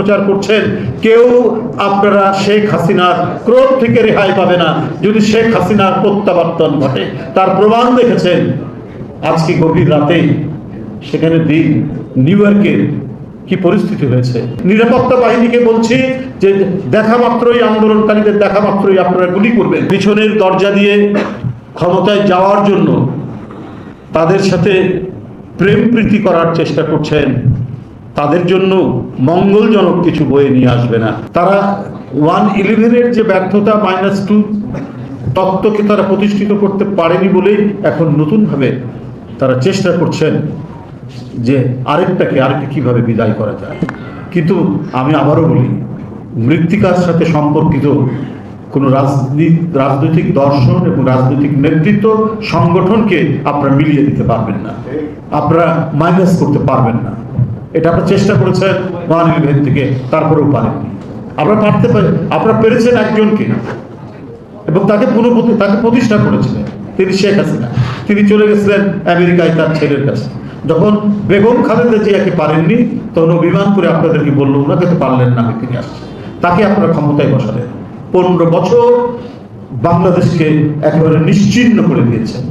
প্রচার করছেন, কেউ আপনারা শেখ হাসিনার ক্রোধ থেকে রেহাই পাবে না যদি শেখ হাসিনার প্রত্যাবর্তন ঘটে। তার প্রমাণ দেখেছেন আজকে গভীর রাতে সেখানে নিউ ইয়র্কের কি পরিস্থিতি হয়েছে। নিরাপত্তা বাহিনীকে বলছি যে দেখা মাত্রই, আন্দোলনকারীদের দেখা মাত্রই আপনারা গুলি করবেন। পিছনের দরজা দিয়ে ক্ষমতায় যাওয়ার জন্য তাদের সাথে প্রেম প্রীতি করার চেষ্টা করছেন, তাদের জন্য মঙ্গলজনক কিছু বয়ে নিয়ে আসবে না। তারা 1/11-এর যে ব্যর্থতা, -2 তত্ত্বকে তারা প্রতিষ্ঠিত করতে পারেনি বলেই এখন নতুনভাবে তারা চেষ্টা করছেন যে আরেকটা কিভাবে বিদায় করা যায়। কিন্তু আমি আবারও বলি, মৃত্তিকার সাথে সম্পর্কিত কোনো রাজনৈতিক দর্শন এবং রাজনৈতিক নেতৃত্ব সংগঠনকে আপনারা মিলিয়ে দিতে পারবেন না, আপনারা মাইনাস করতে পারবেন না। এটা আপনারা চেষ্টা করেছেন 1/11 থেকে, তারপরেও পারেননি। আপনারা পেরেছেন একজনকে এবং তাকে প্রতিষ্ঠা করেছিলেন, তিনি শেখ হাসিনা। তিনি চলে গেছিলেন আমেরিকায় তার ছেলের কাছে। যখন বেগম খালেদা জিয়াকে পারেননি, তখন অভিমান করে আপনাদেরকে বললো ওনাকে তো পারলেন না, আমি ফিরে আসছি। তাকে আপনারা ক্ষমতায় বসালেন, 15 বছর বাংলাদেশকে একেবারে নিশ্চিহ্ন করে দিয়েছেন।